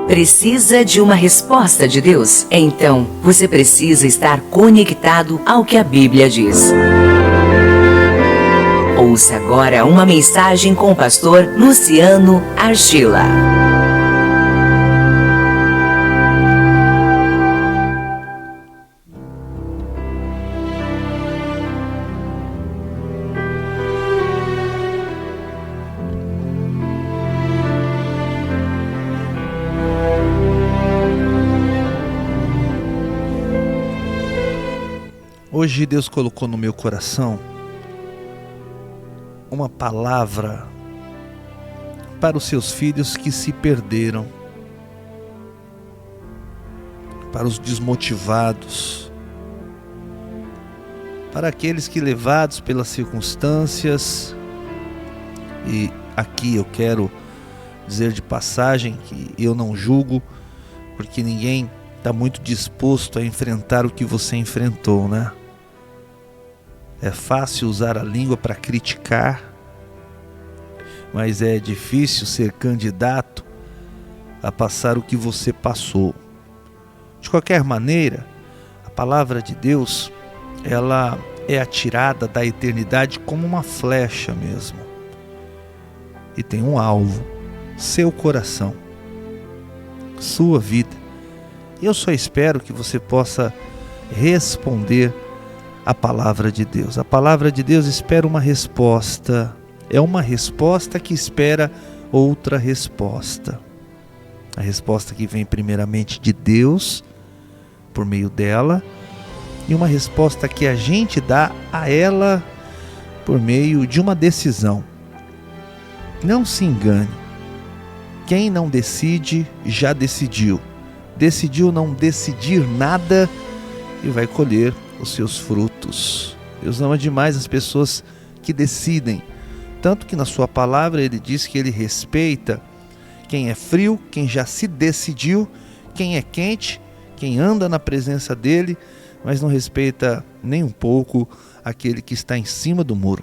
Precisa de uma resposta de Deus? Então, você precisa estar conectado ao que a Bíblia diz. Ouça agora uma mensagem com o pastor Luciano Archila. Hoje Deus colocou no meu coração uma palavra para os seus filhos que se perderam, para os desmotivados, para aqueles que, levados pelas circunstâncias, e aqui eu quero dizer de passagem que eu não julgo, porque ninguém está muito disposto a enfrentar o que você enfrentou, né? É fácil usar a língua para criticar, mas é difícil ser candidato a passar o que você passou. De qualquer maneira, a palavra de Deus, ela é atirada da eternidade como uma flecha mesmo. E tem um alvo, seu coração, sua vida. E eu só espero que você possa responder a palavra de Deus. A palavra de Deus espera uma resposta. É uma resposta que espera outra resposta. A resposta que vem primeiramente de Deus, por meio dela, e uma resposta que a gente dá a ela por meio de uma decisão. Não se engane. Quem não decide, já decidiu. Decidiu não decidir nada e vai colher os seus frutos. Deus ama demais as pessoas que decidem, tanto que na sua palavra ele diz que ele respeita quem é frio, quem já se decidiu, quem é quente, quem anda na presença dele, mas não respeita nem um pouco aquele que está em cima do muro,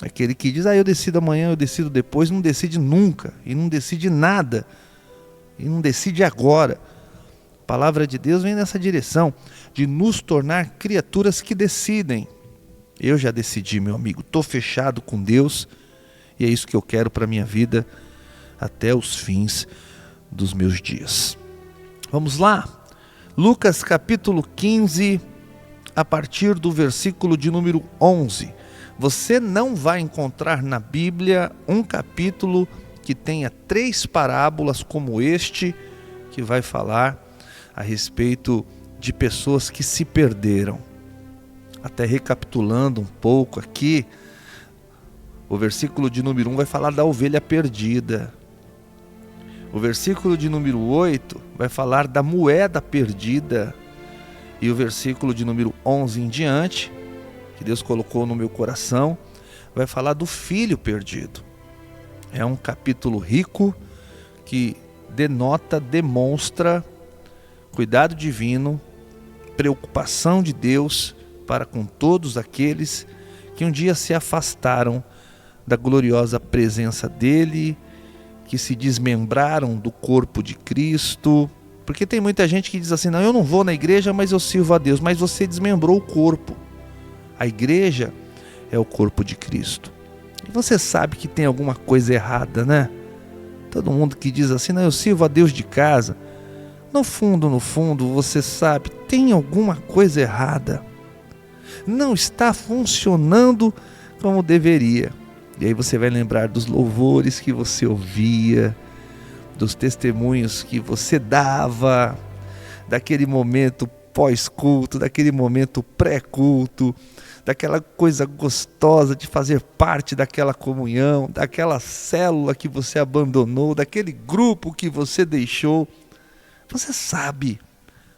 aquele que diz, eu decido amanhã, eu decido depois, não decide nunca, e não decide nada, e não decide agora. A palavra de Deus vem nessa direção, de nos tornar criaturas que decidem. Eu já decidi, meu amigo, estou fechado com Deus, e é isso que eu quero para a minha vida, até os fins dos meus dias. Vamos lá? Lucas capítulo 15, a partir do versículo de número 11. Você não vai encontrar na Bíblia um capítulo que tenha 3 parábolas como este, que vai falar a respeito de pessoas que se perderam. Até recapitulando um pouco aqui, o versículo de número 1 vai falar da ovelha perdida. O versículo de número 8 vai falar da moeda perdida. E o versículo de número 11 em diante, que Deus colocou no meu coração, vai falar do filho perdido. É um capítulo rico que demonstra cuidado divino, preocupação de Deus para com todos aqueles que um dia se afastaram da gloriosa presença dele, que se desmembraram do corpo de Cristo. Porque tem muita gente que diz assim, não, eu não vou na igreja, mas eu sirvo a Deus. Mas você desmembrou o corpo. A igreja é o corpo de Cristo. E você sabe que tem alguma coisa errada, né? Todo mundo que diz assim, não, eu sirvo a Deus de casa. No fundo, você sabe, tem alguma coisa errada. Não está funcionando como deveria. E aí você vai lembrar dos louvores que você ouvia, dos testemunhos que você dava, daquele momento pós-culto, daquele momento pré-culto, daquela coisa gostosa de fazer parte daquela comunhão, daquela célula que você abandonou, daquele grupo que você deixou. Você sabe,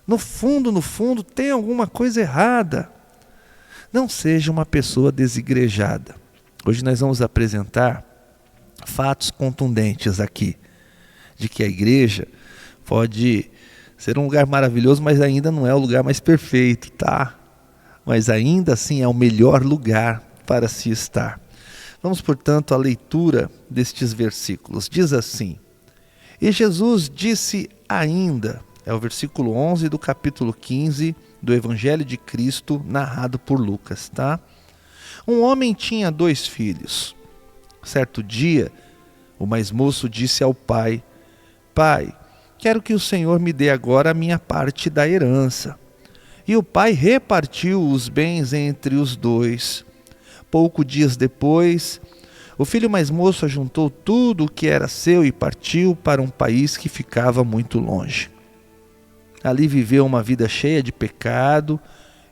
no fundo, tem alguma coisa errada. Não seja uma pessoa desigrejada. Hoje nós vamos apresentar fatos contundentes aqui, de que a igreja pode ser um lugar maravilhoso, mas ainda não é o lugar mais perfeito, tá? Mas ainda assim é o melhor lugar para se estar. Vamos, portanto, à leitura destes versículos. Diz assim: E Jesus disse ainda, é o versículo 11 do capítulo 15 do Evangelho de Cristo, narrado por Lucas, tá? Um homem tinha 2 filhos. Certo dia, o mais moço disse ao pai: Pai, quero que o Senhor me dê agora a minha parte da herança. E o pai repartiu os bens entre os 2. Poucos dias depois, o filho mais moço ajuntou tudo o que era seu e partiu para um país que ficava muito longe. Ali viveu uma vida cheia de pecado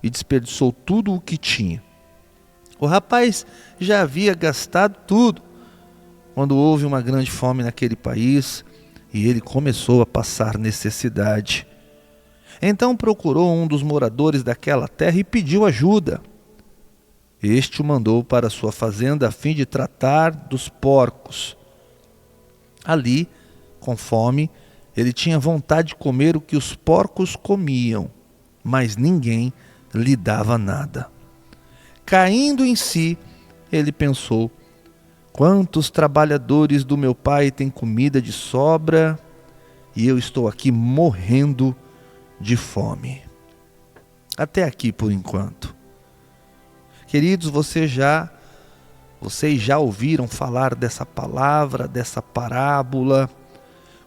e desperdiçou tudo o que tinha. O rapaz já havia gastado tudo quando houve uma grande fome naquele país e ele começou a passar necessidade. Então procurou um dos moradores daquela terra e pediu ajuda. Este o mandou para sua fazenda a fim de tratar dos porcos. Ali, com fome, ele tinha vontade de comer o que os porcos comiam, mas ninguém lhe dava nada. Caindo em si, ele pensou: quantos trabalhadores do meu pai têm comida de sobra e eu estou aqui morrendo de fome. Até aqui por enquanto. Queridos, vocês já ouviram falar dessa palavra, dessa parábola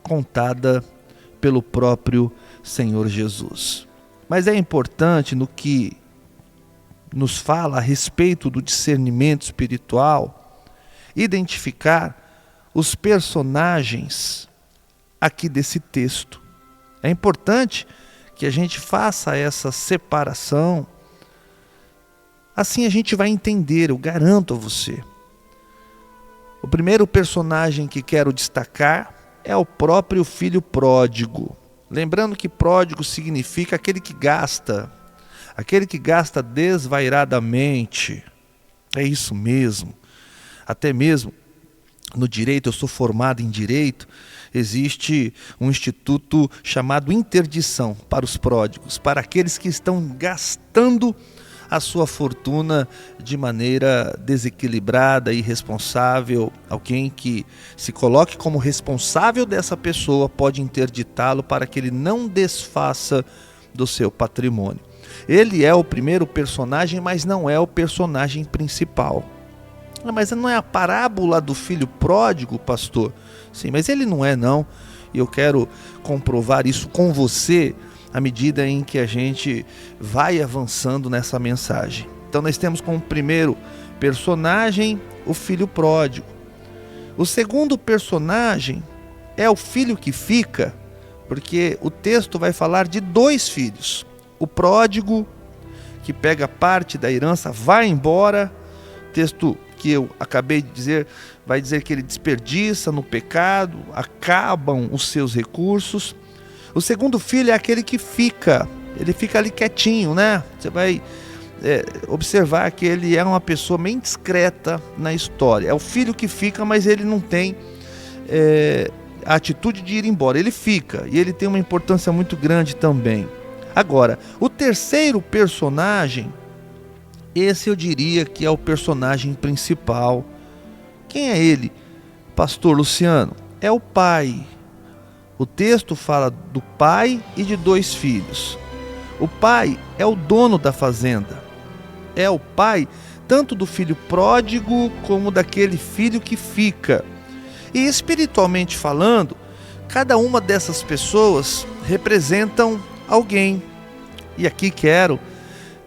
contada pelo próprio Senhor Jesus. Mas é importante no que nos fala a respeito do discernimento espiritual, identificar os personagens aqui desse texto. É importante que a gente faça essa separação. Assim a gente vai entender, eu garanto a você. O primeiro personagem que quero destacar é o próprio filho pródigo. Lembrando que pródigo significa aquele que gasta desvairadamente. É isso mesmo. Até mesmo no direito, eu sou formado em direito, existe um instituto chamado interdição para os pródigos, para aqueles que estão gastando a sua fortuna de maneira desequilibrada e irresponsável. Alguém que se coloque como responsável dessa pessoa pode interditá-lo para que ele não desfaça do seu patrimônio. Ele é o primeiro personagem, mas não é o personagem principal. Mas não é a parábola do filho pródigo, pastor? Sim, mas ele não é não. E eu quero comprovar isso com você à medida em que a gente vai avançando nessa mensagem. Então nós temos como primeiro personagem o filho pródigo. O segundo personagem é o filho que fica, porque o texto vai falar de 2 filhos. O pródigo, que pega parte da herança, vai embora. O texto que eu acabei de dizer vai dizer que ele desperdiça no pecado, acabam os seus recursos. O segundo filho é aquele que fica, ele fica ali quietinho, né? Você vai observar que ele é uma pessoa bem discreta na história. É o filho que fica, mas ele não tem a atitude de ir embora. Ele fica e ele tem uma importância muito grande também. Agora, o terceiro personagem, esse eu diria que é o personagem principal. Quem é ele, pastor Luciano? É o pai. O texto fala do pai e de 2 filhos. O pai é o dono da fazenda. É o pai tanto do filho pródigo como daquele filho que fica. E espiritualmente falando, cada uma dessas pessoas representam alguém. E aqui quero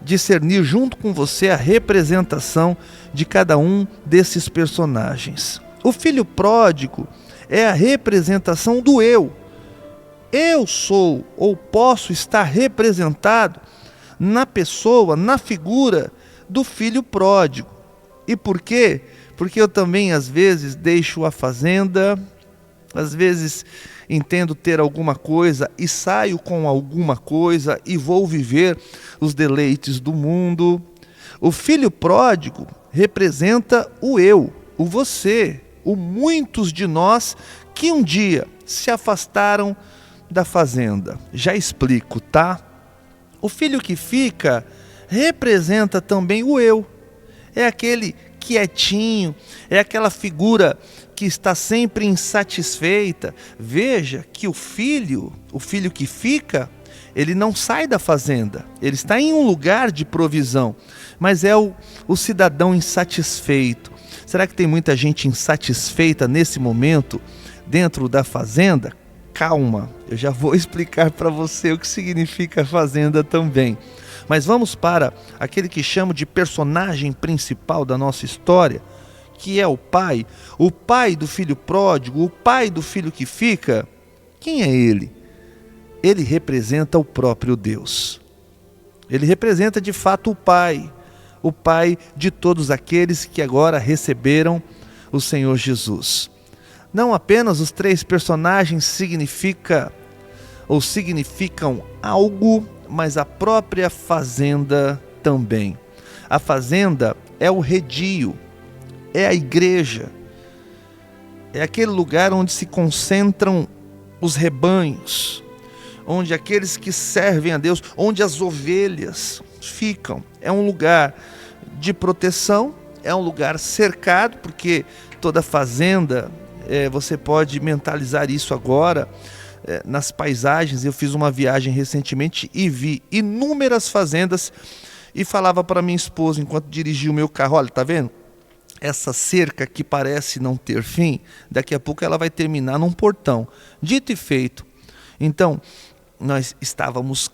discernir junto com você a representação de cada um desses personagens. O filho pródigo é a representação do eu. Eu sou ou posso estar representado na pessoa, na figura do filho pródigo. E por quê? Porque eu também às vezes deixo a fazenda, às vezes entendo ter alguma coisa e saio com alguma coisa e vou viver os deleites do mundo. O filho pródigo representa o eu, o você, o muitos de nós que um dia se afastaram da fazenda. Já explico, tá? O filho que fica representa também o eu. É aquele quietinho, é aquela figura que está sempre insatisfeita, veja que o filho que fica, ele não sai da fazenda, ele está em um lugar de provisão, mas é o cidadão insatisfeito. Será que tem muita gente insatisfeita nesse momento dentro da fazenda? Calma, eu já vou explicar para você o que significa fazenda também. Mas vamos para aquele que chamo de personagem principal da nossa história, que é o pai do filho pródigo, o pai do filho que fica. Quem é ele? Ele representa o próprio Deus. Ele representa de fato o pai de todos aqueles que agora receberam o Senhor Jesus. Não apenas os três personagens significam algo, mas a própria fazenda também. A fazenda é o redil, é a igreja, é aquele lugar onde se concentram os rebanhos, onde aqueles que servem a Deus, onde as ovelhas ficam. É um lugar de proteção, é um lugar cercado, porque toda fazenda, você pode mentalizar isso agora, nas paisagens. Eu fiz uma viagem recentemente e vi inúmeras fazendas e falava para minha esposa enquanto dirigia o meu carro: olha, tá vendo? Essa cerca que parece não ter fim, daqui a pouco ela vai terminar num portão. Dito e feito. Então, nós estávamos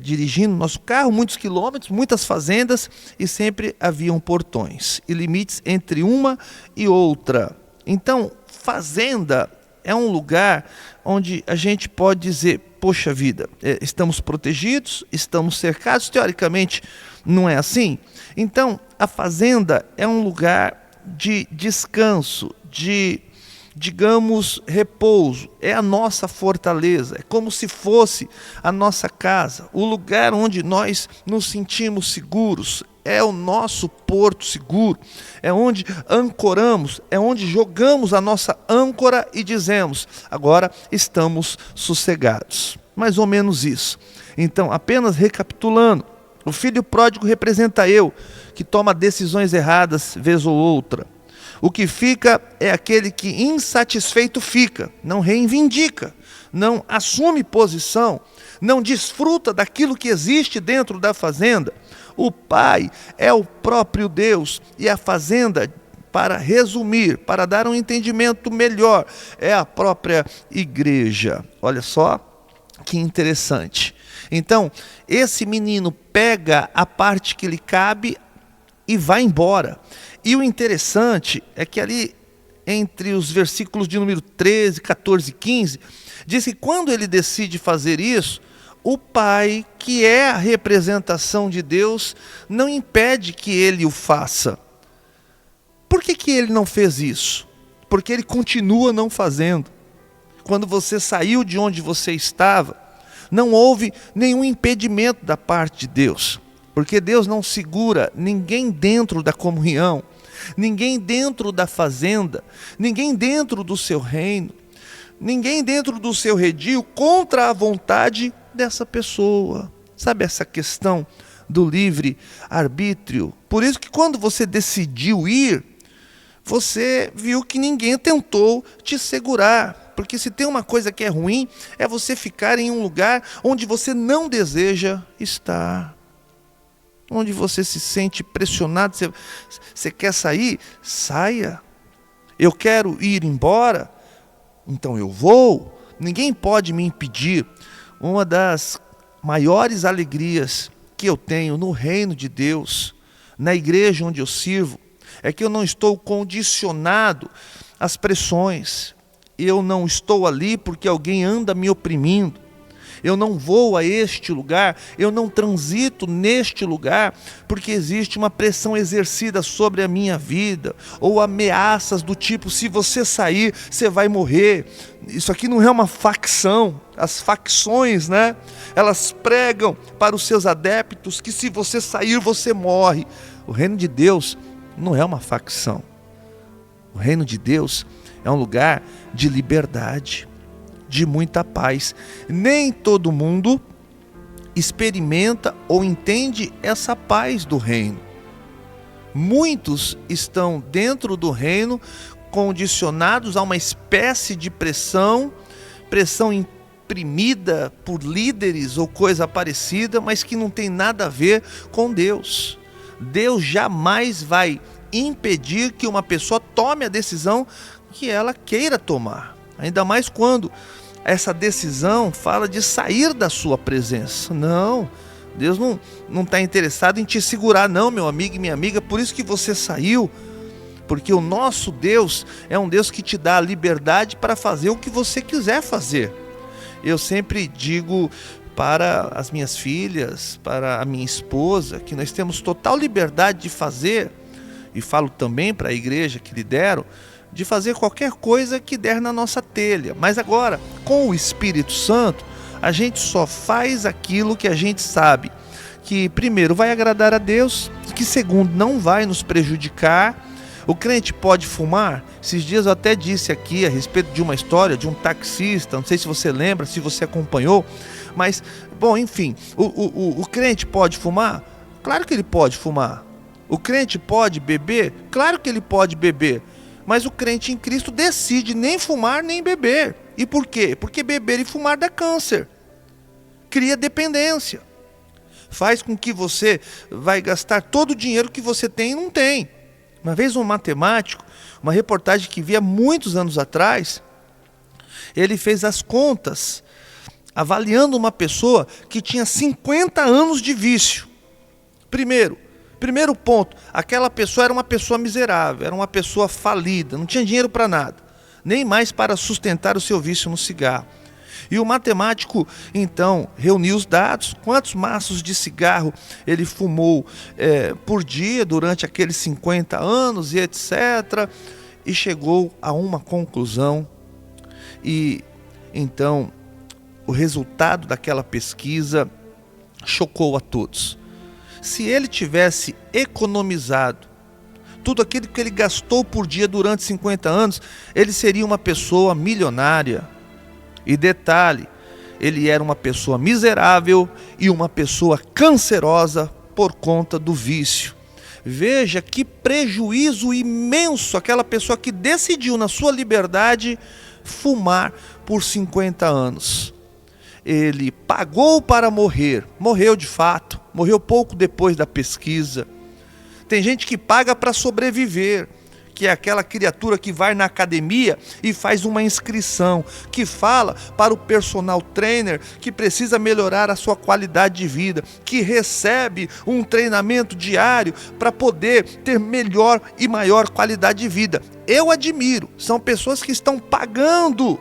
dirigindo nosso carro, muitos quilômetros, muitas fazendas, e sempre haviam portões e limites entre uma e outra. Então, fazenda é um lugar onde a gente pode dizer: poxa vida, estamos protegidos, estamos cercados. Teoricamente não é assim? Então a fazenda é um lugar de descanso, de, digamos, repouso. É a nossa fortaleza, é como se fosse a nossa casa, o lugar onde nós nos sentimos seguros. É o nosso porto seguro, é onde ancoramos, é onde jogamos a nossa âncora e dizemos: agora estamos sossegados. Mais ou menos isso. Então, apenas recapitulando, o filho pródigo representa eu, que toma decisões erradas vez ou outra. O que fica é aquele que insatisfeito fica, não reivindica, não assume posição, não desfruta daquilo que existe dentro da fazenda. O pai é o próprio Deus, e a fazenda, para resumir, para dar um entendimento melhor, é a própria igreja. Olha só que interessante. Então, esse menino pega a parte que lhe cabe e vai embora. E o interessante é que ali, entre os versículos de número 13, 14 e 15, diz que quando ele decide fazer isso, o pai, que é a representação de Deus, não impede que ele o faça. Por que ele não fez isso? Porque ele continua não fazendo. Quando você saiu de onde você estava, não houve nenhum impedimento da parte de Deus. Porque Deus não segura ninguém dentro da comunhão, ninguém dentro da fazenda, ninguém dentro do seu reino, ninguém dentro do seu redil contra a vontade dessa pessoa. Sabe essa questão do livre arbítrio? Por isso que quando você decidiu ir, você viu que ninguém tentou te segurar. Porque se tem uma coisa que é ruim, é você ficar em um lugar onde você não deseja estar. Onde você se sente pressionado, você quer sair? Saia. Eu quero ir embora? Então eu vou. Ninguém pode me impedir. Uma das maiores alegrias que eu tenho no reino de Deus, na igreja onde eu sirvo, é que eu não estou condicionado às pressões. Eu não estou ali porque alguém anda me oprimindo. Eu não vou a este lugar, eu não transito neste lugar porque existe uma pressão exercida sobre a minha vida, ou ameaças do tipo: se você sair, você vai morrer. Isso aqui não é uma facção. As facções, né? Elas pregam para os seus adeptos que se você sair, você morre. O reino de Deus não é uma facção. O reino de Deus é um lugar de liberdade, de muita paz. Nem todo mundo experimenta ou entende essa paz do reino. Muitos estão dentro do reino condicionados a uma espécie de pressão imprimida por líderes ou coisa parecida, mas que não tem nada a ver com Deus. Deus jamais vai impedir que uma pessoa tome a decisão que ela queira tomar, ainda mais quando essa decisão fala de sair da sua presença. Não, Deus não está interessado em te segurar, não, meu amigo e minha amiga, por isso que você saiu, porque o nosso Deus é um Deus que te dá a liberdade para fazer o que você quiser fazer. Eu sempre digo para as minhas filhas, para a minha esposa, que nós temos total liberdade de fazer, e falo também para a igreja que lidero, de fazer qualquer coisa que der na nossa telha. Mas agora, com o Espírito Santo, a gente só faz aquilo que a gente sabe que, primeiro, vai agradar a Deus, que, segundo, não vai nos prejudicar. O crente pode fumar? Esses dias eu até disse aqui a respeito de uma história de um taxista, não sei se você lembra, se você acompanhou, mas, bom, enfim, o crente pode fumar? Claro que ele pode fumar. O crente pode beber? Claro que ele pode beber. Mas o crente em Cristo decide nem fumar nem beber. E por quê? Porque beber e fumar dá câncer. Cria dependência. Faz com que você vai gastar todo o dinheiro que você tem e não tem. Uma vez um matemático, uma reportagem que vi há muitos anos atrás, ele fez as contas, avaliando uma pessoa que tinha 50 anos de vício. Primeiro ponto, aquela pessoa era uma pessoa miserável, era uma pessoa falida, não tinha dinheiro para nada, nem mais para sustentar o seu vício no cigarro. E o matemático, então, reuniu os dados, quantos maços de cigarro ele fumou por dia durante aqueles 50 anos e etc. E chegou a uma conclusão. E então, o resultado daquela pesquisa chocou a todos. Se ele tivesse economizado tudo aquilo que ele gastou por dia durante 50 anos, ele seria uma pessoa milionária. E detalhe, ele era uma pessoa miserável e uma pessoa cancerosa por conta do vício. Veja que prejuízo imenso aquela pessoa que decidiu na sua liberdade fumar por 50 anos. Ele pagou para morrer, morreu de fato, morreu pouco depois da pesquisa. Tem gente que paga para sobreviver, que é aquela criatura que vai na academia e faz uma inscrição, que fala para o personal trainer que precisa melhorar a sua qualidade de vida, que recebe um treinamento diário para poder ter melhor e maior qualidade de vida. Eu admiro, são pessoas que estão pagando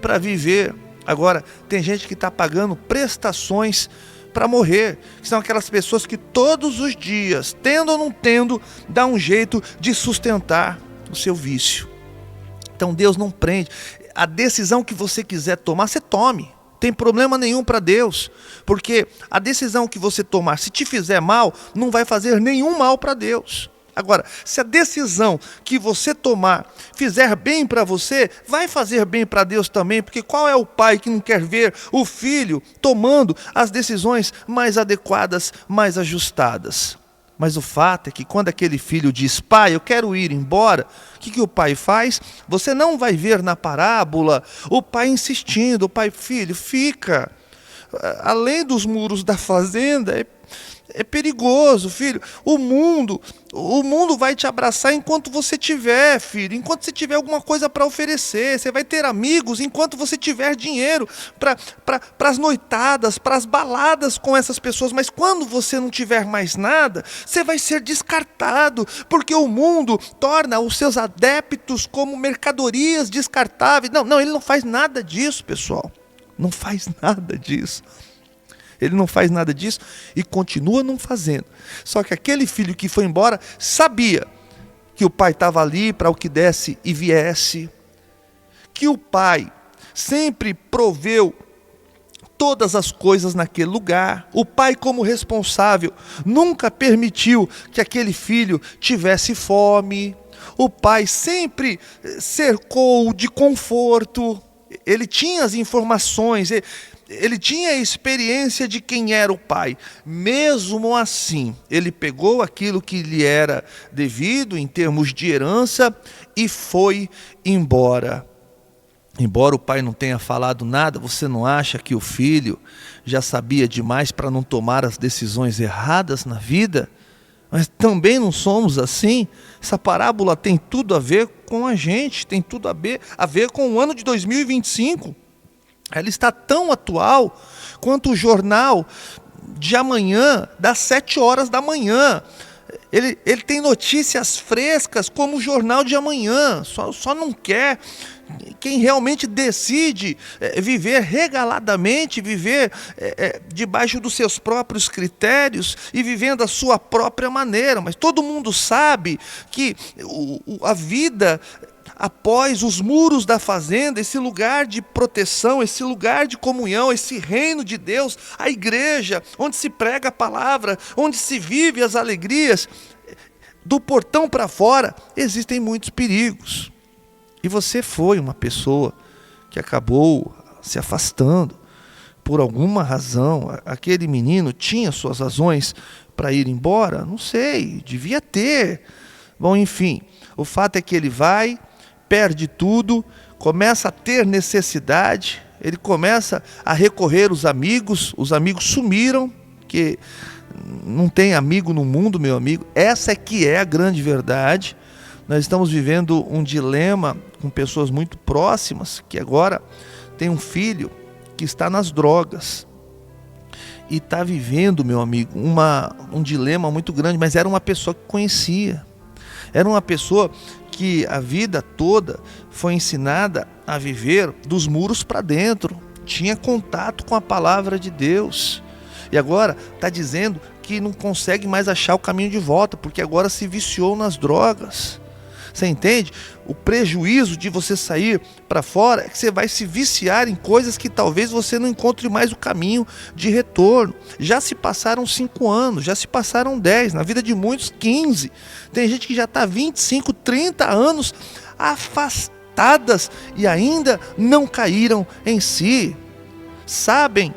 para viver. Agora, tem gente que está pagando prestações para morrer, que são aquelas pessoas que todos os dias, tendo ou não tendo, dá um jeito de sustentar o seu vício. Então Deus não prende. A decisão que você quiser tomar, você tome. Não tem problema nenhum para Deus, porque a decisão que você tomar, se te fizer mal, não vai fazer nenhum mal para Deus. Agora, se a decisão que você tomar fizer bem para você, vai fazer bem para Deus também, porque qual é o pai que não quer ver o filho tomando as decisões mais adequadas, mais ajustadas? Mas o fato é que quando aquele filho diz, pai, eu quero ir embora, o que o pai faz? Você não vai ver na parábola o pai insistindo, o pai, filho, fica. Além dos muros da fazenda, é perigoso, filho. O mundo vai te abraçar enquanto você tiver, filho. Enquanto você tiver alguma coisa para oferecer. Você vai ter amigos enquanto você tiver dinheiro para as noitadas, para as baladas com essas pessoas. Mas quando você não tiver mais nada, você vai ser descartado. Porque o mundo torna os seus adeptos como mercadorias descartáveis. Não, ele não faz nada disso, pessoal. Não faz nada disso. Ele não faz nada disso e continua não fazendo. Só que aquele filho que foi embora sabia que o pai estava ali para o que desse e viesse. Que o pai sempre proveu todas as coisas naquele lugar. O pai, como responsável, nunca permitiu que aquele filho tivesse fome. O pai sempre cercou de conforto. Ele tinha as informações. ele tinha a experiência de quem era o pai. Mesmo assim, ele pegou aquilo que lhe era devido em termos de herança e foi embora. Embora o pai não tenha falado nada, você não acha que o filho já sabia demais para não tomar as decisões erradas na vida? Mas também não somos assim. Essa parábola tem tudo a ver com a gente, tem tudo a ver com o ano de 2025. Ela está tão atual quanto o jornal de amanhã, das 7 horas da manhã. Ele tem notícias frescas como o jornal de amanhã. Só não quer quem realmente decide viver regaladamente, viver debaixo dos seus próprios critérios e vivendo a sua própria maneira. Mas todo mundo sabe que a vida após os muros da fazenda, esse lugar de proteção, esse lugar de comunhão, esse reino de Deus, a igreja, onde se prega a palavra, onde se vive as alegrias, do portão para fora, existem muitos perigos. E você foi uma pessoa que acabou se afastando por alguma razão. Aquele menino tinha suas razões para ir embora? Não sei, devia ter. Bom, enfim, o fato é que ele vai, perde tudo, começa a ter necessidade, ele começa a recorrer aos amigos, os amigos sumiram, que não tem amigo no mundo, meu amigo, essa é que é a grande verdade. Nós estamos vivendo um dilema com pessoas muito próximas, que agora tem um filho que está nas drogas, e está vivendo, meu amigo, um dilema muito grande, mas era uma pessoa que conhecia, era uma pessoa que a vida toda foi ensinada a viver dos muros para dentro, tinha contato com a palavra de Deus, e agora está dizendo que não consegue mais achar o caminho de volta, porque agora se viciou nas drogas. Você entende? O prejuízo de você sair para fora é que você vai se viciar em coisas que talvez você não encontre mais o caminho de retorno. Já se passaram 5 anos, já se passaram 10, na vida de muitos 15. Tem gente que já está 25, 30 anos afastadas e ainda não caíram em si. Sabem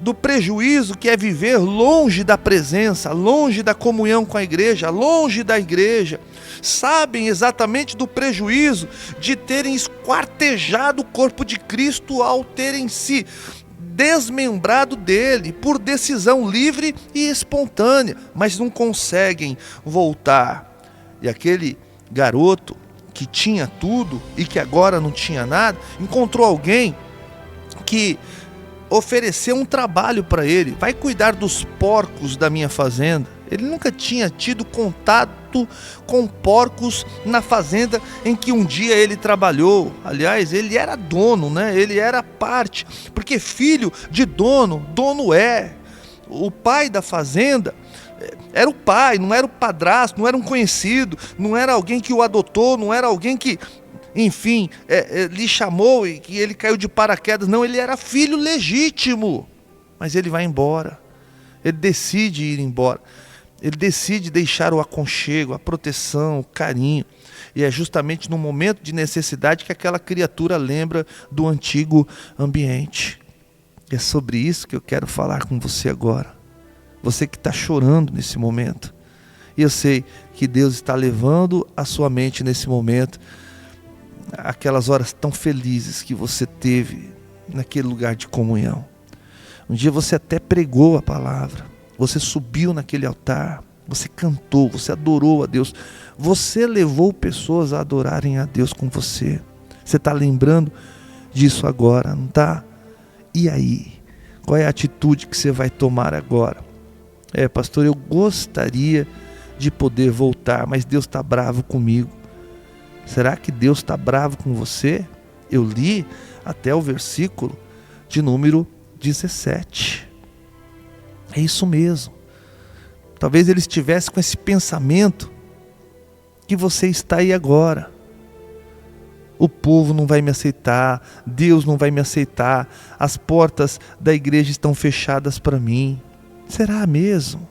do prejuízo que é viver longe da presença, longe da comunhão com a igreja, longe da igreja. Sabem exatamente do prejuízo de terem esquartejado o corpo de Cristo ao terem se desmembrado dele por decisão livre e espontânea, mas não conseguem voltar. E aquele garoto que tinha tudo e que agora não tinha nada, encontrou alguém que ofereceu um trabalho para ele. Vai cuidar dos porcos da minha fazenda. Ele nunca tinha tido contato com porcos na fazenda em que um dia ele trabalhou. Aliás, ele era dono, né? Ele era parte, porque filho de dono, dono é. O pai da fazenda era o pai, não era o padrasto, não era um conhecido, não era alguém que o adotou, não era alguém que, enfim, lhe chamou e que ele caiu de paraquedas. Não, ele era filho legítimo. Mas ele vai embora. Ele decide ir embora. Ele decide deixar o aconchego, a proteção, o carinho. E é justamente no momento de necessidade que aquela criatura lembra do antigo ambiente. E é sobre isso que eu quero falar com você agora. Você que está chorando nesse momento. E eu sei que Deus está levando a sua mente nesse momento aquelas horas tão felizes que você teve naquele lugar de comunhão. Um dia você até pregou a palavra, você subiu naquele altar, você cantou, você adorou a Deus, você levou pessoas a adorarem a Deus com você. Você está lembrando disso agora, não está? E aí? Qual é a atitude que você vai tomar agora? Pastor, eu gostaria de poder voltar, mas Deus está bravo comigo. Será que Deus está bravo com você? Eu li até o versículo de número 17. É isso mesmo. Talvez ele estivesse com esse pensamento que você está aí agora. O povo não vai me aceitar, Deus não vai me aceitar, as portas da igreja estão fechadas para mim. Será mesmo?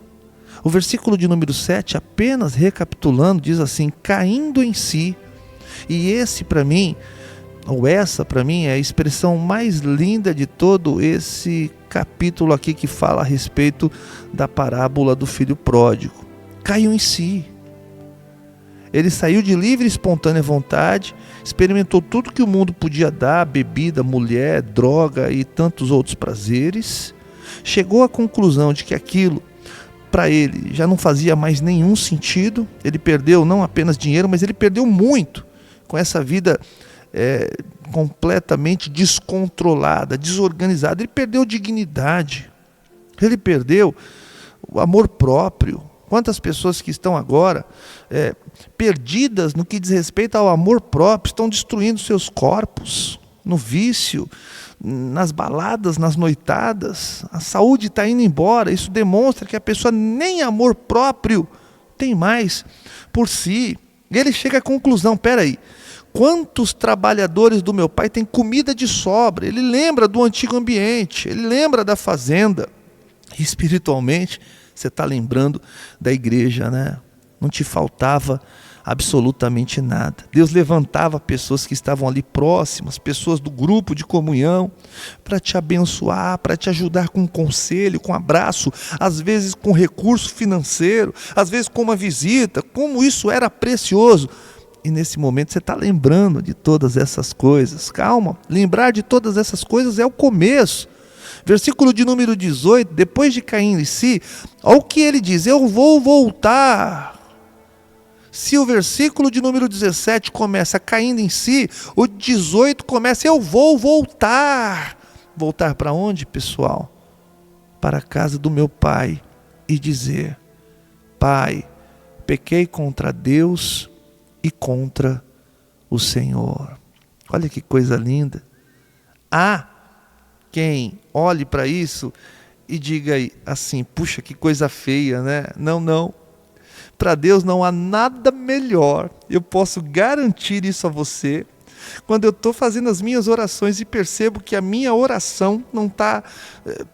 O versículo de número 7, apenas recapitulando, diz assim: caindo em si. E esse para mim ou essa para mim é a expressão mais linda de todo esse capítulo aqui que fala a respeito da parábola do filho pródigo. Caiu em si. Ele saiu de livre e espontânea vontade, experimentou tudo que o mundo podia dar, bebida, mulher, droga e tantos outros prazeres. Chegou à conclusão de que aquilo, para ele, já não fazia mais nenhum sentido. Ele perdeu não apenas dinheiro, mas ele perdeu muito com essa vida completamente descontrolada, desorganizada. Ele perdeu dignidade, ele perdeu o amor próprio. Quantas pessoas que estão agora perdidas no que diz respeito ao amor próprio, estão destruindo seus corpos, no vício, nas baladas, nas noitadas. A saúde está indo embora. Isso demonstra que a pessoa nem amor próprio tem mais por si. E ele chega à conclusão, peraí, quantos trabalhadores do meu pai têm comida de sobra? Ele lembra do antigo ambiente, ele lembra da fazenda. E espiritualmente, você está lembrando da igreja, né? Não te faltava absolutamente nada. Deus levantava pessoas que estavam ali próximas, pessoas do grupo de comunhão, para te abençoar, para te ajudar com um conselho, com um abraço, às vezes com recurso financeiro, às vezes com uma visita. Como isso era precioso. E nesse momento você está lembrando de todas essas coisas. Calma, lembrar de todas essas coisas é o começo. Versículo de número 18, depois de cair em si, olha o que ele diz: eu vou voltar. Se o versículo de número 17 começa caindo em si, o 18 começa: eu vou voltar. Voltar para onde, pessoal? Para a casa do meu pai e dizer: Pai, pequei contra Deus e contra o Senhor. Olha que coisa linda. Há quem olhe para isso e diga assim: puxa, que coisa feia, né? Não. Para Deus não há nada melhor. Eu posso garantir isso a você. Quando eu estou fazendo as minhas orações e percebo que a minha oração não está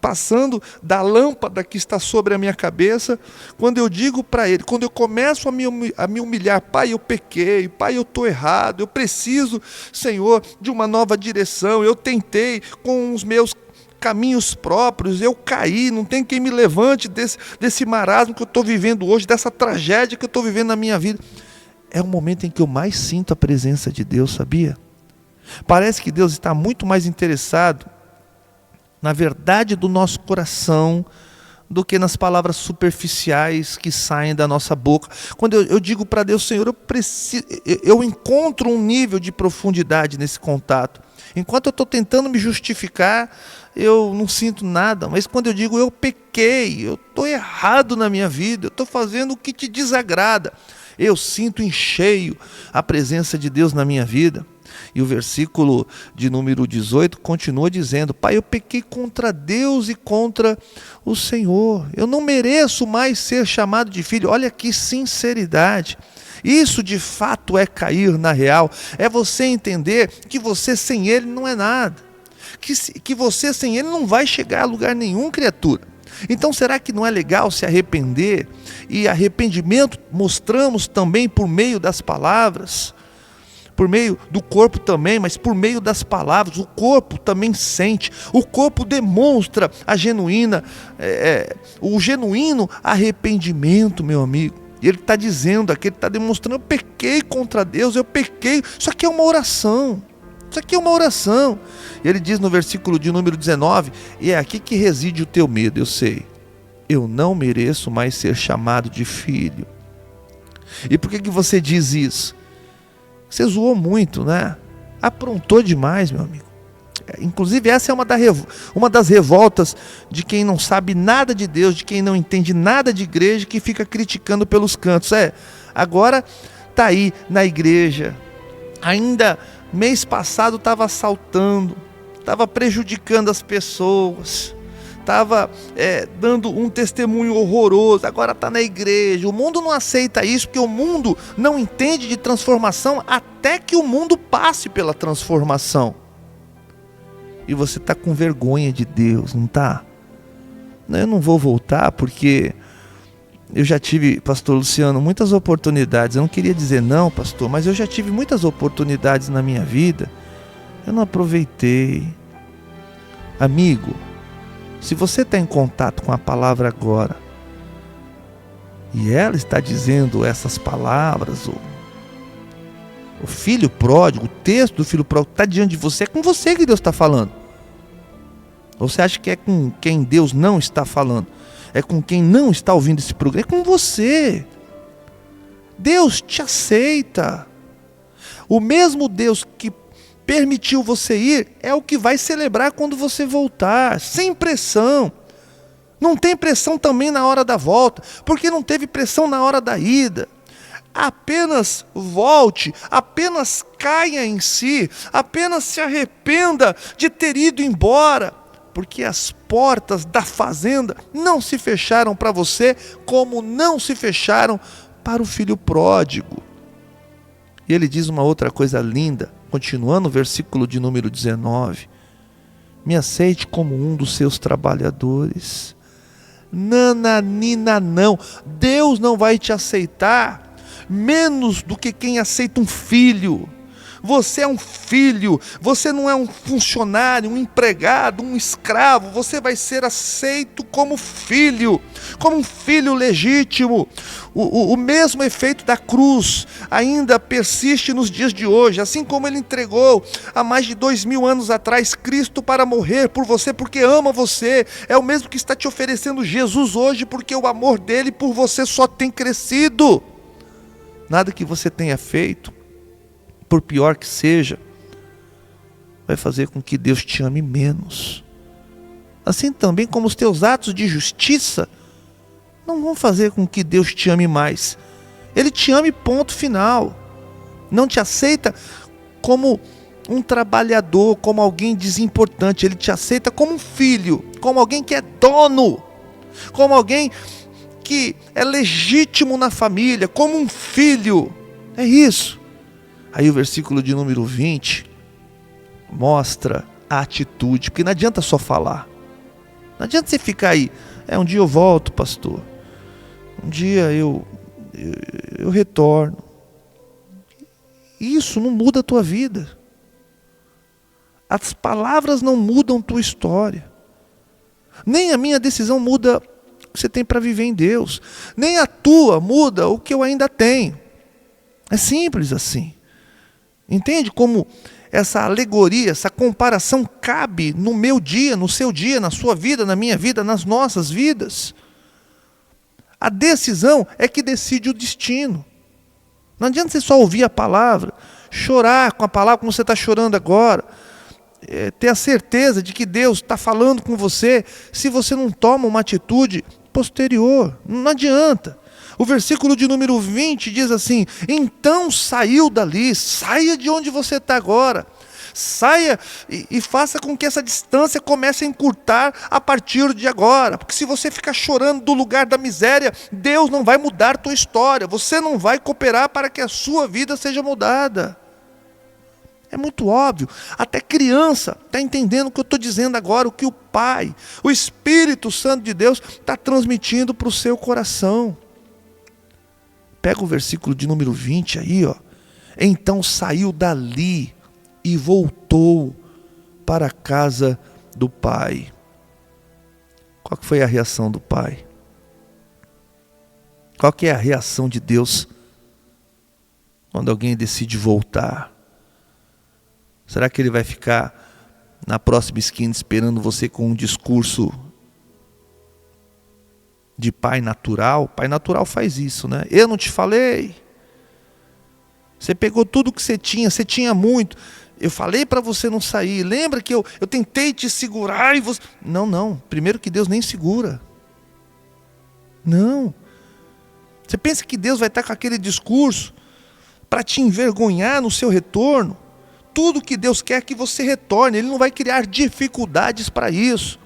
passando da lâmpada que está sobre a minha cabeça, quando eu digo para Ele, quando eu começo a me humilhar: Pai, eu pequei, Pai, eu estou errado, eu preciso, Senhor, de uma nova direção, eu tentei com os meus caminhos próprios, eu caí, não tem quem me levante desse marasmo que eu estou vivendo hoje, dessa tragédia que eu estou vivendo na minha vida. É o momento em que eu mais sinto a presença de Deus, sabia? Parece que Deus está muito mais interessado na verdade do nosso coração do que nas palavras superficiais que saem da nossa boca. Quando eu digo para Deus: Senhor, eu encontro um nível de profundidade nesse contato. Enquanto eu estou tentando me justificar, eu não sinto nada. Mas quando eu digo: eu pequei, eu estou errado na minha vida, eu estou fazendo o que te desagrada, eu sinto em cheio a presença de Deus na minha vida. E o versículo de número 18 continua dizendo: Pai, eu pequei contra Deus e contra o Senhor. Eu não mereço mais ser chamado de filho. Olha que sinceridade. Isso de fato é cair na real. É você entender que você sem Ele não é nada. Que você sem Ele não vai chegar a lugar nenhum, criatura. Então será que não é legal se arrepender? E arrependimento mostramos também por meio das palavras, por meio do corpo também, mas por meio das palavras. O corpo também sente, o corpo demonstra o genuíno arrependimento, meu amigo. E ele está dizendo aqui, ele está demonstrando: eu pequei contra Deus, eu pequei. Isso aqui é uma oração. Isso aqui é uma oração. E ele diz no versículo de número 19: e é aqui que reside o teu medo, eu sei. Eu não mereço mais ser chamado de filho. E por que você diz isso? Você zoou muito, né? Aprontou demais, meu amigo. Inclusive essa é uma das revoltas de quem não sabe nada de Deus, de quem não entende nada de igreja, que fica criticando pelos cantos. Agora está aí na igreja, ainda mês passado estava assaltando, estava prejudicando as pessoas, estava dando um testemunho horroroso, agora está na igreja. O mundo não aceita isso, porque o mundo não entende de transformação até que o mundo passe pela transformação. E você está com vergonha de Deus, não está? Eu não vou voltar porque eu já tive, pastor Luciano, muitas oportunidades. Eu não queria dizer não, pastor, mas eu já tive muitas oportunidades na minha vida Eu não aproveitei. Amigo, se você está em contato com a palavra agora, e ela está dizendo essas palavras, o filho pródigo, o texto do filho pródigo está diante de você, é com você que Deus está falando. Ou você acha que é com quem Deus não está falando? É com quem não está ouvindo esse programa? É com você. Deus te aceita. O mesmo Deus que permitiu você ir é o que vai celebrar quando você voltar, sem pressão. Não tem pressão também na hora da volta, porque não teve pressão na hora da ida. Apenas volte, apenas caia em si, apenas se arrependa de ter ido embora, porque as portas da fazenda não se fecharam para você, como não se fecharam para o filho pródigo. E ele diz uma outra coisa linda, continuando o versículo de número 19: me aceite como um dos seus trabalhadores. Nananina não, Deus não vai te aceitar menos do que quem aceita um filho. Você é um filho, você não é um funcionário, um empregado, um escravo. Você vai ser aceito como um filho legítimo. O mesmo efeito da cruz ainda persiste nos dias de hoje. Assim como ele entregou há mais de 2000 anos atrás Cristo para morrer por você, porque ama você, é o mesmo que está te oferecendo Jesus hoje, porque o amor dele por você só tem crescido. Nada que você tenha feito, por pior que seja, vai fazer com que Deus te ame menos. Assim também como os teus atos de justiça não vão fazer com que Deus te ame mais. Ele te ame, ponto final. Não te aceita como um trabalhador, como alguém desimportante. Ele te aceita como um filho, como alguém que é dono, como alguém que é legítimo na família, como um filho. É isso. Aí o versículo de número 20 mostra a atitude, porque não adianta só falar. Não adianta você ficar aí, um dia eu volto, pastor. Um dia eu retorno. Isso não muda a tua vida. As palavras não mudam tua história. Nem a minha decisão muda o que você tem para viver em Deus. Nem a tua muda o que eu ainda tenho. É simples assim. Entende como essa alegoria, essa comparação cabe no meu dia, no seu dia, na sua vida, na minha vida, nas nossas vidas? A decisão é que decide o destino. Não adianta você só ouvir a palavra, chorar com a palavra como você está chorando agora, ter a certeza de que Deus está falando com você, se você não toma uma atitude posterior. Não adianta. O versículo de número 20 diz assim: então saiu dali, saia de onde você está agora, saia e faça com que essa distância comece a encurtar a partir de agora, porque se você ficar chorando do lugar da miséria, Deus não vai mudar a tua história, você não vai cooperar para que a sua vida seja mudada. É muito óbvio, até criança está entendendo o que eu estou dizendo agora, o que o Pai, o Espírito Santo de Deus está transmitindo para o seu coração. Pega o versículo de número 20 aí, ó. Então saiu dali e voltou para a casa do pai. Qual que foi a reação do pai? Qual que é a reação de Deus quando alguém decide voltar? Será que ele vai ficar na próxima esquina esperando você com um discurso de pai natural? Pai natural faz isso, né? Eu não te falei? Você pegou tudo que você tinha muito. Eu falei para você não sair. Lembra que eu tentei te segurar e você... Não. Primeiro que Deus nem segura. Não. Você pensa que Deus vai estar com aquele discurso para te envergonhar no seu retorno? Tudo que Deus quer é que você retorne. Ele não vai criar dificuldades para isso.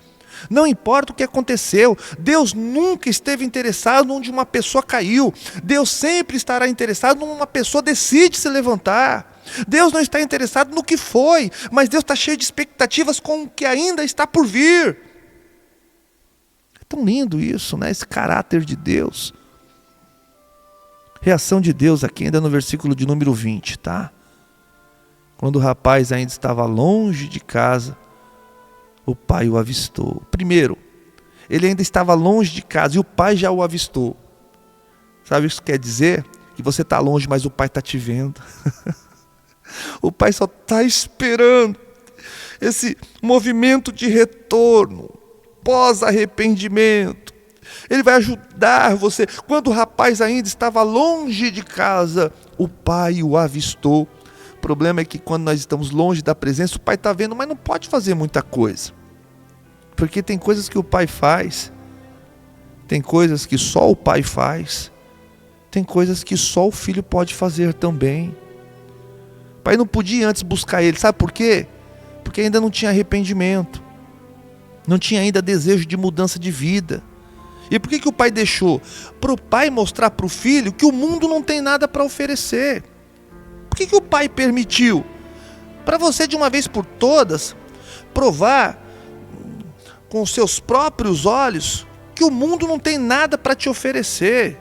Não importa o que aconteceu, Deus nunca esteve interessado onde uma pessoa caiu. Deus sempre estará interessado onde uma pessoa decide se levantar. Deus não está interessado no que foi, mas Deus está cheio de expectativas com o que ainda está por vir. É tão lindo isso, né? Esse caráter de Deus. Reação de Deus aqui ainda no versículo de número 20, tá? Quando o rapaz ainda estava longe de casa, o pai o avistou. Primeiro, ele ainda estava longe de casa e o pai já o avistou. Sabe o que isso quer dizer? Que você está longe, mas o pai está te vendo. O pai só está esperando esse movimento de retorno, pós-arrependimento. Ele vai ajudar você. Quando o rapaz ainda estava longe de casa, o pai o avistou. O problema é que quando nós estamos longe da presença, o pai está vendo, mas não pode fazer muita coisa. Porque tem coisas que o pai faz, tem coisas que só o pai faz, tem coisas que só o filho pode fazer também. O pai não podia antes buscar ele, sabe por quê? Porque ainda não tinha arrependimento, não tinha ainda desejo de mudança de vida. E por que o pai deixou? Para o pai mostrar para o filho que o mundo não tem nada para oferecer. Por que o pai permitiu? Para você de uma vez por todas provar com os seus próprios olhos que o mundo não tem nada para te oferecer.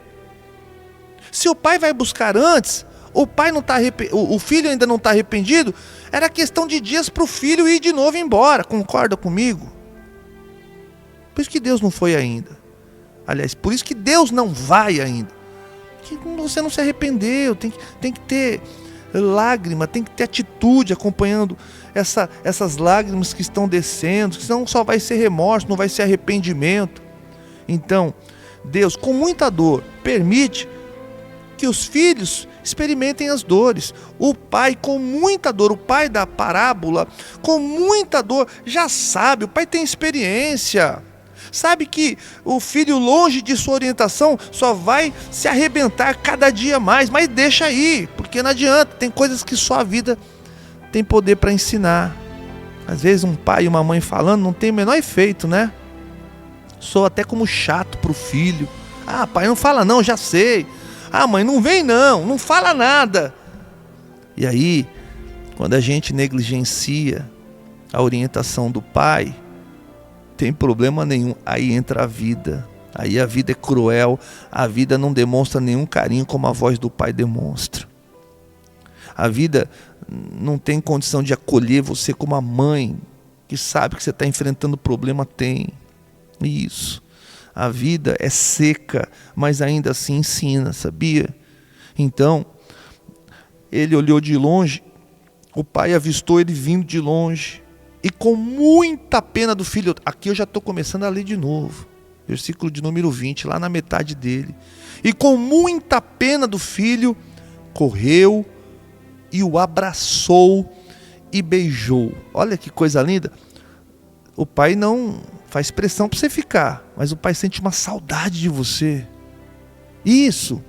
Se o pai vai buscar antes, o filho ainda não está arrependido, era questão de dias para o filho ir de novo embora. Concorda comigo? Por isso que Deus não foi ainda. Aliás, por isso que Deus não vai ainda. Que você não se arrependeu, tem que ter lágrima, tem que ter atitude acompanhando essas lágrimas que estão descendo, senão só vai ser remorso, não vai ser arrependimento. Então, Deus, com muita dor, permite que os filhos experimentem as dores. O pai, com muita dor, o pai da parábola, com muita dor, já sabe, o pai tem experiência. Sabe que o filho, longe de sua orientação, só vai se arrebentar cada dia mais, mas deixa aí, porque não adianta, tem coisas que só a vida tem poder para ensinar. Às vezes um pai e uma mãe falando não tem o menor efeito, né? Sou até como chato para o filho. Ah, pai, não fala não, já sei. Ah, mãe, não vem não fala nada. E aí, quando a gente negligencia a orientação do pai, tem problema nenhum, aí entra a vida. Aí a vida é cruel, a vida não demonstra nenhum carinho como a voz do pai demonstra. A vida não tem condição de acolher você como a mãe que sabe que você está enfrentando problema tem. Isso. A vida é seca, mas ainda assim ensina, sabia? Então, ele olhou de longe, o pai avistou ele vindo de longe, e com muita pena do filho, aqui eu já estou começando a ler de novo, versículo de número 20, lá na metade dele. E com muita pena do filho, correu e o abraçou e beijou. Olha que coisa linda. O pai não faz pressão para você ficar, mas o pai sente uma saudade de você. Isso.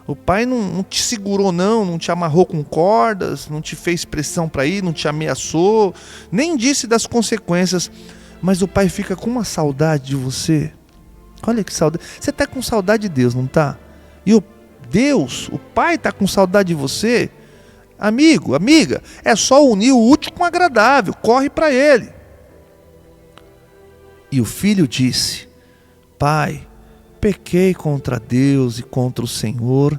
O pai não te segurou não te amarrou com cordas, não te fez pressão para ir, não te ameaçou, nem disse das consequências, mas o pai fica com uma saudade de você. Olha que saudade. Você está com saudade de Deus, não está? E o pai está com saudade de você. Amigo, amiga, é só unir o útil com o agradável, corre para ele. E o filho disse: pai, pequei contra Deus e contra o Senhor,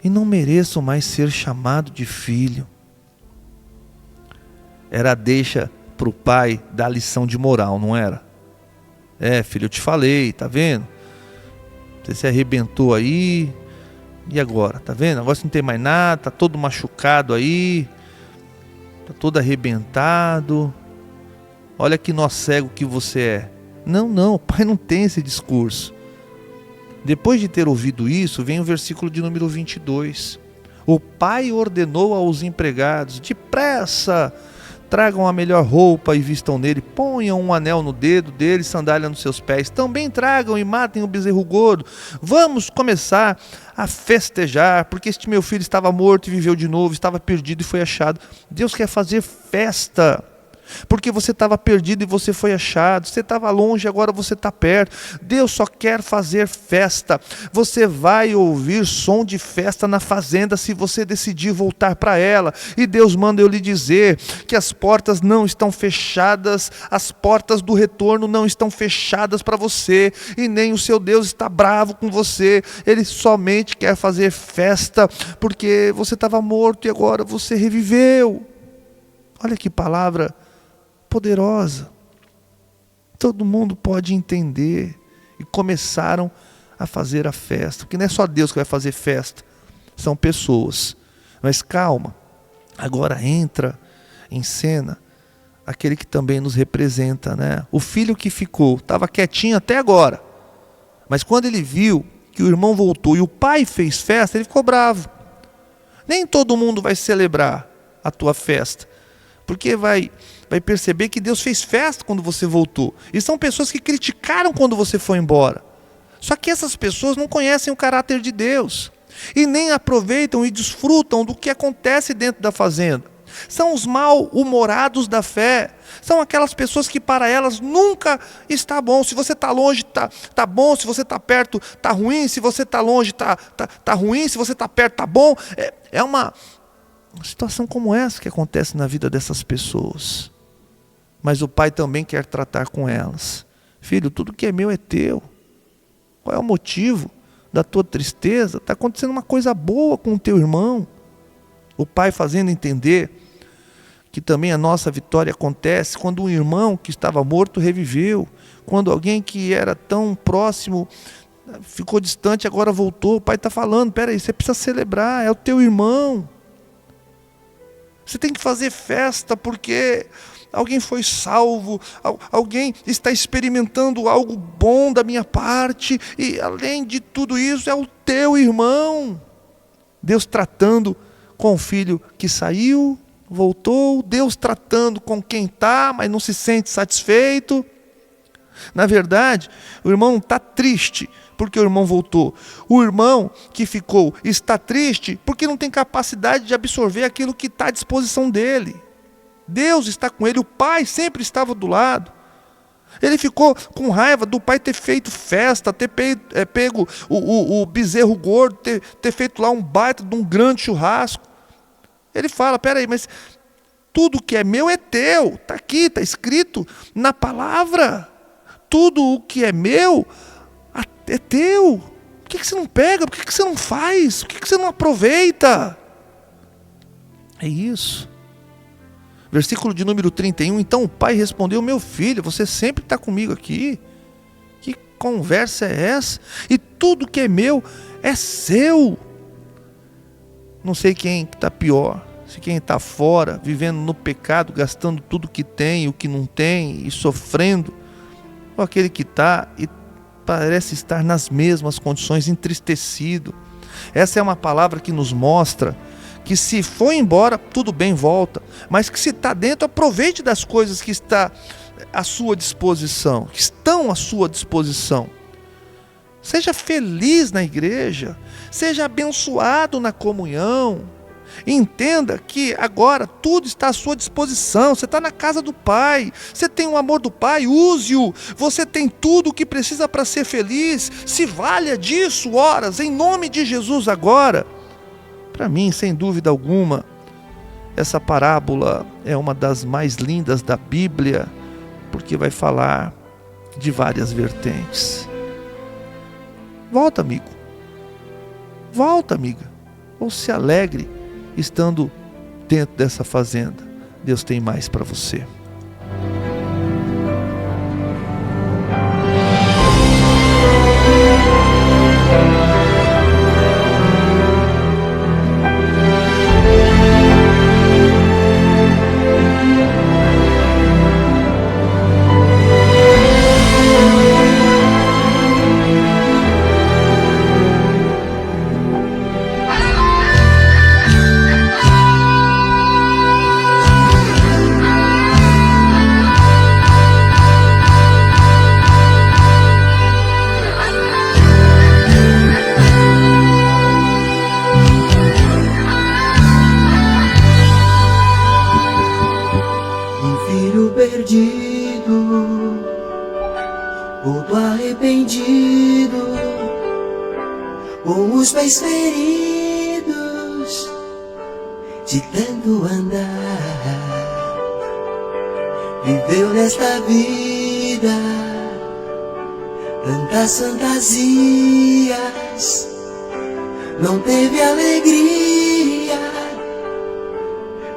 e não mereço mais ser chamado de filho. Era a deixa para o pai dar lição de moral, não era? Filho, eu te falei, tá vendo? Você se arrebentou aí, e agora? Tá vendo? Agora você não tem mais nada, tá todo machucado aí, tá todo arrebentado. Olha que nó cego que você é. Não, o pai não tem esse discurso. Depois de ter ouvido isso, vem o versículo de número 22. O pai ordenou aos empregados: depressa, tragam a melhor roupa e vistam nele, ponham um anel no dedo dele, sandália nos seus pés, também tragam e matem o bezerro gordo. Vamos começar a festejar, porque este meu filho estava morto e viveu de novo, estava perdido e foi achado. Deus quer fazer festa. Porque você estava perdido e você foi achado. Você estava longe, agora você está perto. Deus só quer fazer festa. Você vai ouvir som de festa na fazenda se você decidir voltar para ela. E Deus manda eu lhe dizer que as portas não estão fechadas. As portas do retorno não estão fechadas para você. E nem o seu Deus está bravo com você. Ele somente quer fazer festa porque você estava morto e agora você reviveu. Olha que palavra poderosa. Todo mundo pode entender. E começaram a fazer a festa. Porque não é só Deus que vai fazer festa. São pessoas. Mas calma. Agora entra em cena aquele que também nos representa, né? O filho que ficou, estava quietinho até agora. Mas quando ele viu que o irmão voltou e o pai fez festa, ele ficou bravo. Nem todo mundo vai celebrar a tua festa. Porque vai perceber que Deus fez festa quando você voltou. E são pessoas que criticaram quando você foi embora. Só que essas pessoas não conhecem o caráter de Deus. E nem aproveitam e desfrutam do que acontece dentro da fazenda. São os mal-humorados da fé. São aquelas pessoas que para elas nunca está bom. Se você está longe, tá bom. Se você está perto, está ruim. Se você está longe, tá ruim. Se você está perto, está bom. É uma situação como essa que acontece na vida dessas pessoas. Mas o pai também quer tratar com elas. Filho, tudo que é meu é teu. Qual é o motivo da tua tristeza? Está acontecendo uma coisa boa com o teu irmão. O pai fazendo entender que também a nossa vitória acontece quando um irmão que estava morto reviveu. Quando alguém que era tão próximo ficou distante, agora voltou. O pai está falando, peraí, você precisa celebrar, é o teu irmão. Você tem que fazer festa porque alguém foi salvo, alguém está experimentando algo bom da minha parte, e além de tudo isso é o teu irmão. Deus tratando com o filho que saiu, voltou, Deus tratando com quem está, mas não se sente satisfeito. Na verdade, o irmão não está triste porque o irmão voltou. O irmão que ficou está triste porque não tem capacidade de absorver aquilo que está à disposição dele. Deus está com ele, o pai sempre estava do lado. Ele ficou com raiva do pai ter feito festa, ter pego o bezerro gordo, ter feito lá um baita de um grande churrasco. Ele fala, peraí, mas tudo que é meu é teu. Está aqui, está escrito na palavra. Tudo o que é meu é teu. Por que você não pega? Por que você não faz? Por que você não aproveita? É isso. Versículo de número 31. Então o pai respondeu, meu filho, você sempre está comigo aqui. Que conversa é essa? E tudo que é meu é seu. Não sei quem está pior. Se quem está fora, vivendo no pecado, gastando tudo que tem e o que não tem, e sofrendo. Ou aquele que está e parece estar nas mesmas condições, entristecido. Essa é uma palavra que nos mostra que se for embora, tudo bem, volta. Mas que se está dentro, aproveite das coisas que está à sua disposição, que estão à sua disposição. Seja feliz na igreja, seja abençoado na comunhão. Entenda que agora tudo está à sua disposição. Você está na casa do Pai, você tem o amor do Pai, use-o. Você tem tudo o que precisa para ser feliz. Se valha disso, horas, em nome de Jesus agora. Para mim, sem dúvida alguma, essa parábola é uma das mais lindas da Bíblia, porque vai falar de várias vertentes. Volta, amigo. Volta, amiga. Ou se alegre estando dentro dessa fazenda. Deus tem mais para você. perdido, todo arrependido, com os pés feridos de tanto andar. Viveu nesta vida tantas fantasias, não teve alegria,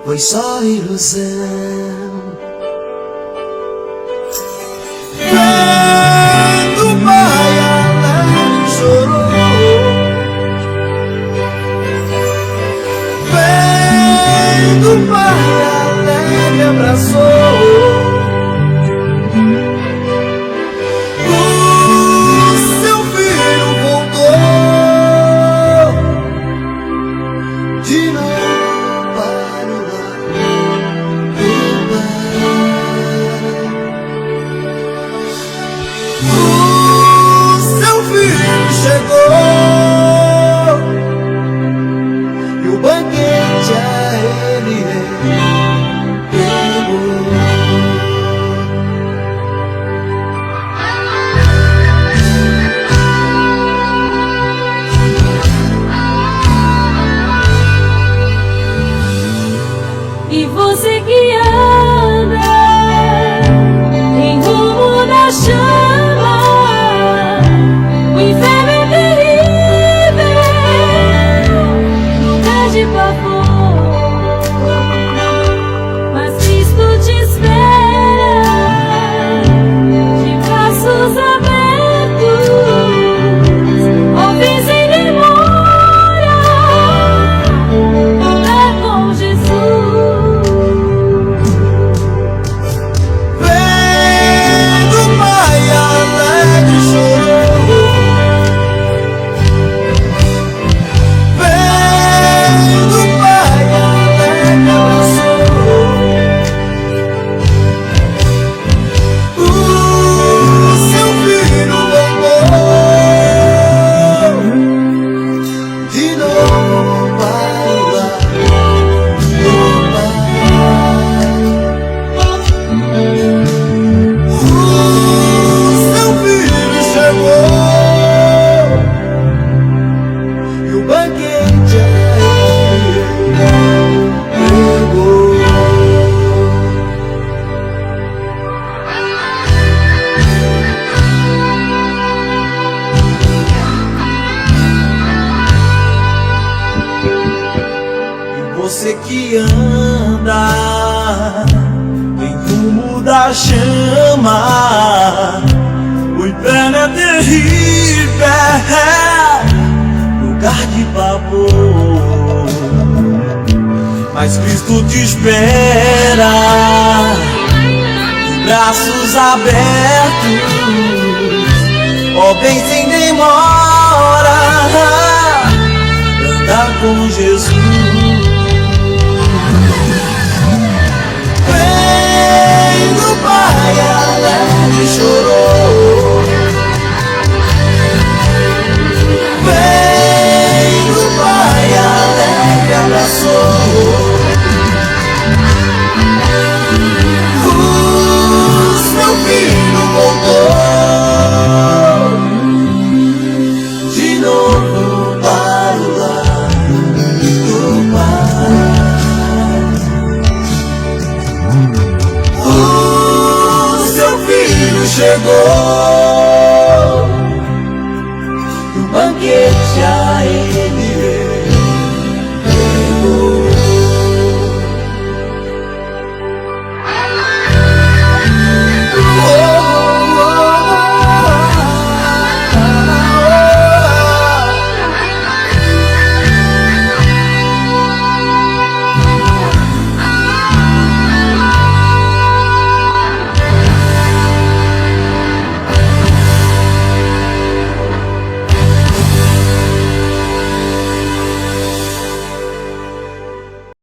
foi só ilusão. Vendo o pai alegre chorou, vendo o pai alegre abraçou. O seu filho voltou de novo para o lar do pai. Chegou e o banquete a ele entregou. E você que anda em rumo da chama, o inferno é terrível, lugar de pavor, mas Cristo te espera, de braços abertos, ouve sem demora, andar com Jesus. Vendo o pai alegre chorou, vendo o pai alegre abraçou. O seu filho voltou de novo para o lar do pai. O seu filho chegou e o banquete a ele entregou. E você que anda em rumo da chama, o inferno é terrível, lugar de pavor, mas Cristo te espera, de braços abertos, ó bem sem demora, andar com Jesus. Vendo o pai alegre chorou, vendo o pai alegre abraçou. O seu filho voltou de novo para o lar do pai. O seu filho chegou